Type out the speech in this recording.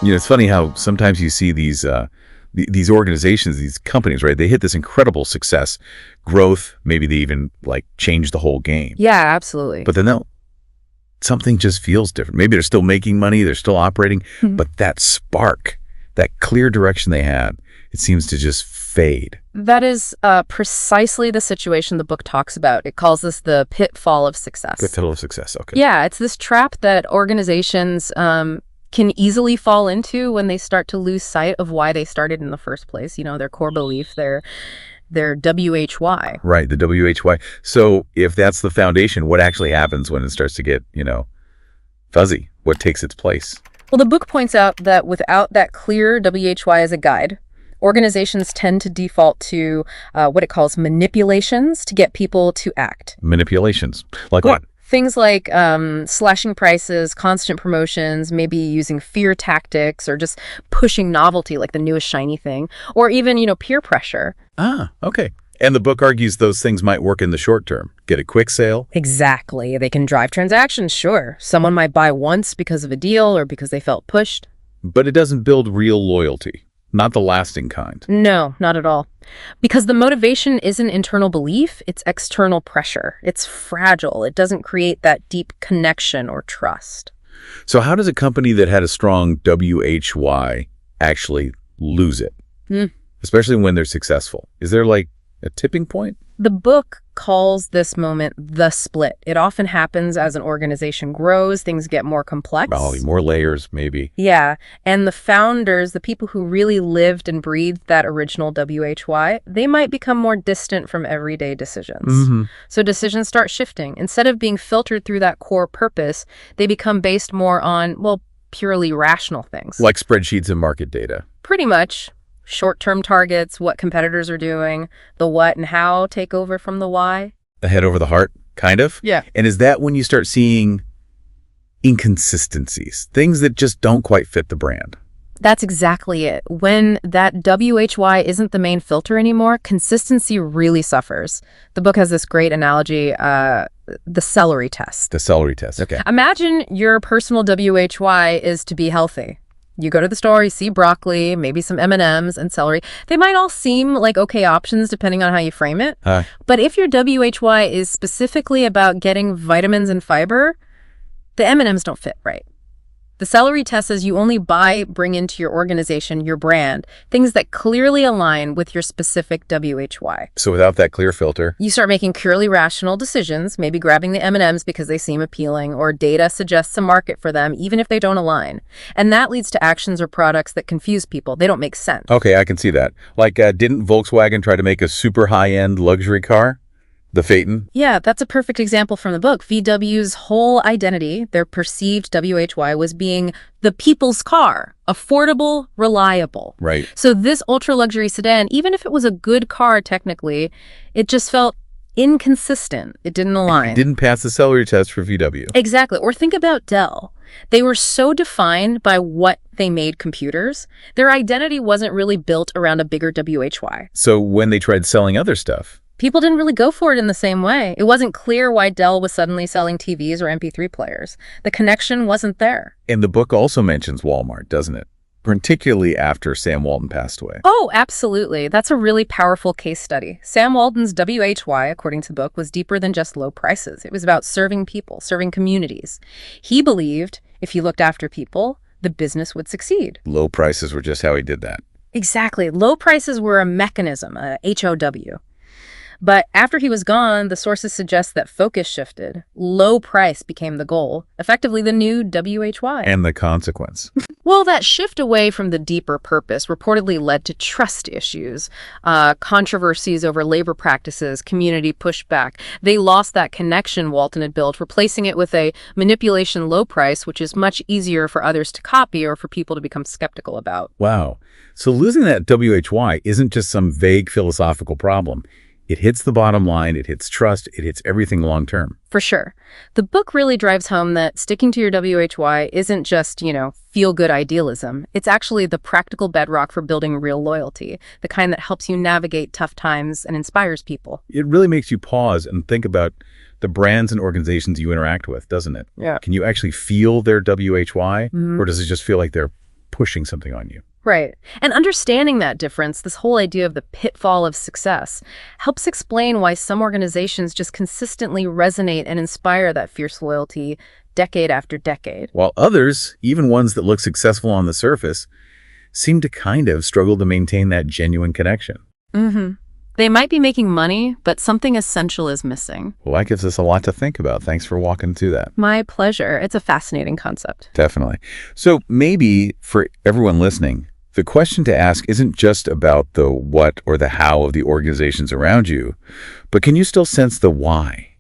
It's funny how sometimes you see these organizations, these companies, right? They hit this incredible success, growth. Maybe they even like change the whole game. Yeah, absolutely. But then something just feels different. Maybe they're still making money, they're still operating, but that spark, that clear direction they had, it seems to just fade. That is precisely the situation the book talks about. It calls this the pitfall of success. Pitfall of success, okay. Yeah, it's this trap that organizations can easily fall into when they start to lose sight of why they started in the first place. Their core belief, their WHY. Right, the WHY. So if that's the foundation, what actually happens when it starts to get, fuzzy? What takes its place? Well, the book points out that without that clear WHY as a guide, organizations tend to default to what it calls manipulations to get people to act. Manipulations? Like what? Things like slashing prices, constant promotions, maybe using fear tactics, or just pushing novelty like the newest shiny thing, or even, peer pressure. Ah, okay. And the book argues those things might work in the short term. Get a quick sale. Exactly. They can drive transactions, sure. Someone might buy once because of a deal or because they felt pushed. But it doesn't build real loyalty. Not the lasting kind. No, not at all. Because the motivation isn't internal belief, it's external pressure. It's fragile. It doesn't create that deep connection or trust. So how does a company that had a strong WHY actually lose it? Especially when they're successful. Is there like a tipping point? The book calls this moment the split. It often happens as an organization grows, things get more complex. Oh, more layers, maybe. Yeah, and the founders, the people who really lived and breathed that original WHY, they might become more distant from everyday decisions. So decisions start shifting. Instead of being filtered through that core purpose, they become based more on, purely rational things. Like spreadsheets and market data. Pretty much. Short-term targets, what competitors are doing, the what and how take over from the why. The head over the heart, kind of? Yeah. And is that when you start seeing inconsistencies, things that just don't quite fit the brand? That's exactly it. When that WHY isn't the main filter anymore, consistency really suffers. The book has this great analogy, the celery test. The celery test, okay. Imagine your personal WHY is to be healthy. You go to the store, you see broccoli, maybe some M&Ms and celery. They might all seem like okay options depending on how you frame it. But if your WHY is specifically about getting vitamins and fiber, the M&Ms don't fit right. The celery test says you only bring into your organization, your brand, things that clearly align with your specific WHY. So without that clear filter, you start making purely rational decisions, maybe grabbing the M&Ms because they seem appealing, or data suggests a market for them, even if they don't align. And that leads to actions or products that confuse people. They don't make sense. Okay, I can see that. Like, didn't Volkswagen try to make a super high-end luxury car? The Phaeton? Yeah, that's a perfect example from the book. VW's whole identity, their perceived WHY, was being the people's car, affordable, reliable. Right. So this ultra-luxury sedan, even if it was a good car technically, it just felt inconsistent. It didn't align. It didn't pass the celery test for VW. Exactly. Or think about Dell. They were so defined by what they made computers. Their identity wasn't really built around a bigger WHY. So when they tried selling other stuff, people didn't really go for it in the same way. It wasn't clear why Dell was suddenly selling TVs or MP3 players. The connection wasn't there. And the book also mentions Walmart, doesn't it? Particularly after Sam Walton passed away. Oh, absolutely. That's a really powerful case study. Sam Walton's WHY, according to the book, was deeper than just low prices. It was about serving people, serving communities. He believed if he looked after people, the business would succeed. Low prices were just how he did that. Exactly. Low prices were a mechanism, a HOW. But after he was gone, the sources suggest that focus shifted. Low price became the goal, effectively the new WHY. And the consequence. Well, that shift away from the deeper purpose reportedly led to trust issues, controversies over labor practices, community pushback. They lost that connection Walton had built, replacing it with a manipulation low price, which is much easier for others to copy or for people to become skeptical about. Wow. So losing that WHY isn't just some vague philosophical problem. It hits the bottom line, it hits trust, it hits everything long term. For sure. The book really drives home that sticking to your WHY isn't just, feel-good idealism. It's actually the practical bedrock for building real loyalty, the kind that helps you navigate tough times and inspires people. It really makes you pause and think about the brands and organizations you interact with, doesn't it? Yeah. Can you actually feel their WHY, or does it just feel like they're pushing something on you. Right. And understanding that difference, this whole idea of the pitfall of success, helps explain why some organizations just consistently resonate and inspire that fierce loyalty decade after decade. While others, even ones that look successful on the surface, seem to kind of struggle to maintain that genuine connection. Mm-hmm. They might be making money, but something essential is missing. Well, that gives us a lot to think about. Thanks for walking through that. My pleasure. It's a fascinating concept. Definitely. So maybe for everyone listening, the question to ask isn't just about the what or the how of the organizations around you, but can you still sense the why?